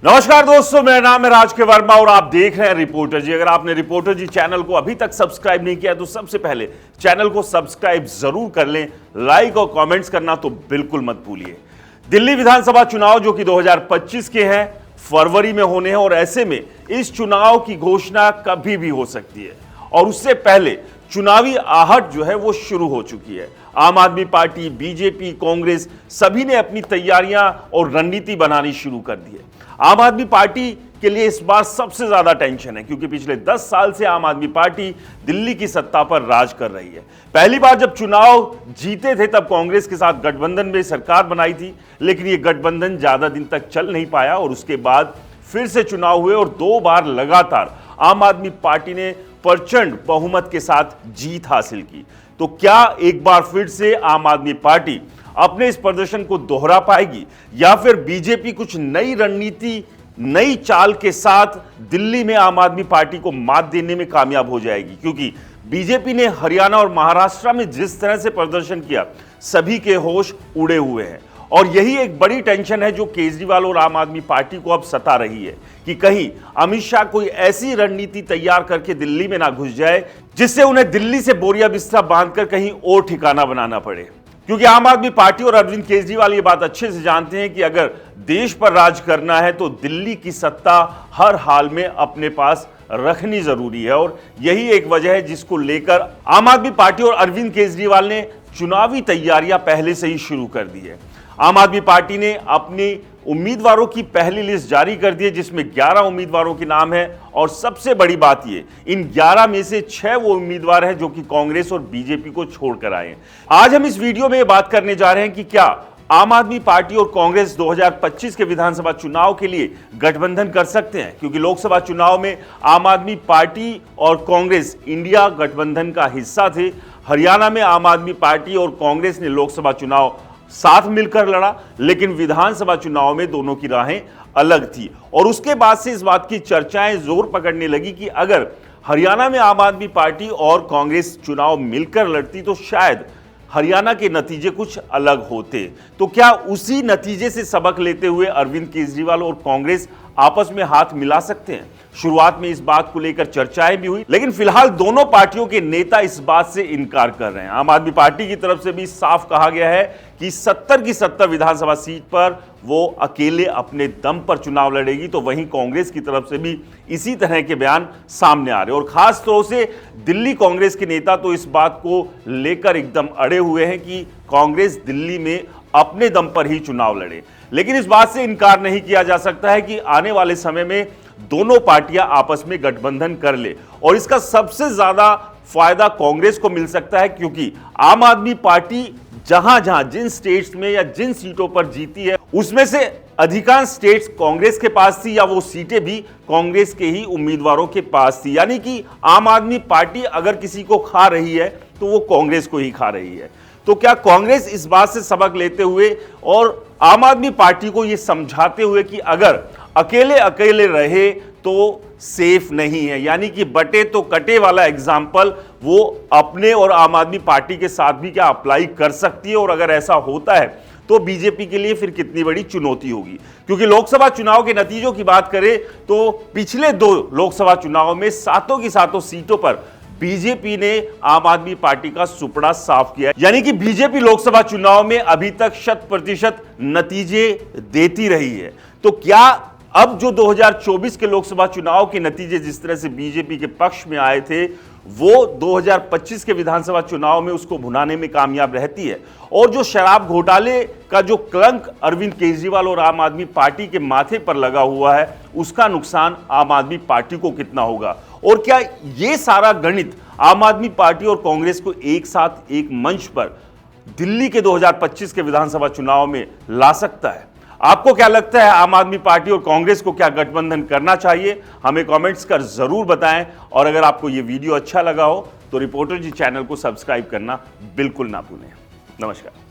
नमस्कार दोस्तों, मेरा नाम है राज के वर्मा और आप देख रहे हैं रिपोर्टर जी। अगर आपने रिपोर्टर जी चैनल को अभी तक सब्सक्राइब नहीं किया तो सबसे पहले चैनल को सब्सक्राइब जरूर कर लें, लाइक और कमेंट्स करना तो बिल्कुल मत भूलिए। दिल्ली विधानसभा चुनाव जो कि 2025 के हैं, फरवरी में होने हैं और ऐसे में इस चुनाव की घोषणा कभी भी हो सकती है और उससे पहले चुनावी आहट जो है वो शुरू हो चुकी है। आम आदमी पार्टी, बीजेपी, कांग्रेस सभी ने अपनी तैयारियां और रणनीति बनानी शुरू कर दी है। आम आदमी पार्टी के लिए इस बार सबसे ज्यादा टेंशन है क्योंकि पिछले 10 साल से आम आदमी पार्टी दिल्ली की सत्ता पर राज कर रही है। पहली बार जब चुनाव जीते थे तब कांग्रेस के साथ गठबंधन में सरकार बनाई थी, लेकिन यह गठबंधन ज्यादा दिन तक चल नहीं पाया और उसके बाद फिर से चुनाव हुए और 2 बार लगातार आम आदमी पार्टी ने प्रचंड बहुमत के साथ जीत हासिल की। तो क्या एक बार फिर से आम आदमी पार्टी अपने इस प्रदर्शन को दोहरा पाएगी या फिर बीजेपी कुछ नई रणनीति, नई चाल के साथ दिल्ली में आम आदमी पार्टी को मात देने में कामयाब हो जाएगी? क्योंकि बीजेपी ने हरियाणा और महाराष्ट्र में जिस तरह से प्रदर्शन किया, सभी के होश उड़े हुए हैं और यही एक बड़ी टेंशन है जो केजरीवाल और आम आदमी पार्टी को अब सता रही है कि कहीं अमित शाह कोई ऐसी रणनीति तैयार करके दिल्ली में ना घुस जाए जिससे उन्हें दिल्ली से बोरिया बिस्तरा बांधकर कहीं और ठिकाना बनाना पड़े। क्योंकि आम आदमी पार्टी और अरविंद केजरीवाल ये बात अच्छे से जानते हैं कि अगर देश पर राज करना है तो दिल्ली की सत्ता हर हाल में अपने पास रखनी जरूरी है और यही एक वजह है जिसको लेकर आम आदमी पार्टी और अरविंद केजरीवाल ने चुनावी तैयारियां पहले से ही शुरू कर दी है। आम आदमी पार्टी ने अपनी उम्मीदवारों की पहली लिस्ट जारी कर दी है जिसमें 11 उम्मीदवारों के नाम है और सबसे बड़ी बात ये, इन 11 में से 6 वो उम्मीदवार हैं जो कि कांग्रेस और बीजेपी को छोड़कर आए हैं। आज हम इस वीडियो में बात करने जा रहे हैं कि क्या आम आदमी पार्टी और कांग्रेस 2025 के विधानसभा चुनाव के लिए गठबंधन कर सकते हैं, क्योंकि लोकसभा चुनाव में आम आदमी पार्टी और कांग्रेस इंडिया गठबंधन का हिस्सा थे। हरियाणा में आम आदमी पार्टी और कांग्रेस ने लोकसभा चुनाव साथ मिलकर लड़ा, लेकिन विधानसभा चुनाव में दोनों की राहें अलग थी और उसके बाद से इस बात की चर्चाएं जोर पकड़ने लगी कि अगर हरियाणा में आम आदमी पार्टी और कांग्रेस चुनाव मिलकर लड़ती तो शायद हरियाणा के नतीजे कुछ अलग होते। तो क्या उसी नतीजे से सबक लेते हुए अरविंद केजरीवाल और कांग्रेस आपस में हाथ मिला सकते हैं? शुरुआत में इस बात को लेकर चर्चाएं भी हुई, लेकिन फिलहाल दोनों पार्टियों के नेता इस बात से इनकार कर रहे हैं। आम आदमी पार्टी की तरफ से भी साफ कहा गया है कि 70 की 70 विधानसभा सीट पर वो अकेले अपने दम पर चुनाव लड़ेगी, तो वहीं कांग्रेस की तरफ से भी इसी तरह के बयान सामने आ रहे हैं और खास तौर से दिल्ली कांग्रेस के नेता तो इस बात को लेकर एकदम अड़े हुए हैं कि कांग्रेस दिल्ली में अपने दम पर ही चुनाव लड़े। लेकिन इस बात से इनकार नहीं किया जा सकता है कि आने वाले समय में दोनों पार्टियां आपस में गठबंधन कर ले और इसका सबसे ज्यादा फायदा कांग्रेस को मिल सकता है, क्योंकि आम आदमी पार्टी जहां जिन स्टेट्स में या जिन सीटों पर जीती है उसमें से अधिकांश स्टेट्स कांग्रेस के पास थी या वो सीटें भी कांग्रेस के ही उम्मीदवारों के पास थी। यानी कि आम आदमी पार्टी अगर किसी को खा रही है तो वो कांग्रेस को ही खा रही है। तो क्या कांग्रेस इस बात से सबक लेते हुए और आम आदमी पार्टी को यह समझाते हुए कि अगर अकेले अकेले रहे तो सेफ नहीं है, यानी कि बटे तो कटे वाला एग्जाम्पल वो अपने और आम आदमी पार्टी के साथ भी क्या अप्लाई कर सकती है? और अगर ऐसा होता है तो बीजेपी के लिए फिर कितनी बड़ी चुनौती होगी? क्योंकि लोकसभा चुनाव के नतीजों की बात करें तो पिछले 2 लोकसभा चुनाव में सातों की सातों सीटों पर बीजेपी ने आम आदमी पार्टी का सुपड़ा साफ किया, यानी कि बीजेपी लोकसभा चुनाव में अभी तक 100% नतीजे देती रही है। तो क्या अब जो 2024 के लोकसभा चुनाव के नतीजे जिस तरह से बीजेपी के पक्ष में आए थे वो 2025 के विधानसभा चुनाव में उसको भुनाने में कामयाब रहती है? और जो शराब घोटाले का जो कलंक अरविंद केजरीवाल और आम आदमी पार्टी के माथे पर लगा हुआ है उसका नुकसान आम आदमी पार्टी को कितना होगा? और क्या ये सारा गणित आम आदमी पार्टी और कांग्रेस को एक साथ एक मंच पर दिल्ली के 2025 के विधानसभा चुनाव में ला सकता है? आपको क्या लगता है, आम आदमी पार्टी और कांग्रेस को क्या गठबंधन करना चाहिए? हमें कमेंट्स कर जरूर बताएं और अगर आपको ये वीडियो अच्छा लगा हो तो रिपोर्टर जी चैनल को सब्सक्राइब करना बिल्कुल ना भूलें। नमस्कार।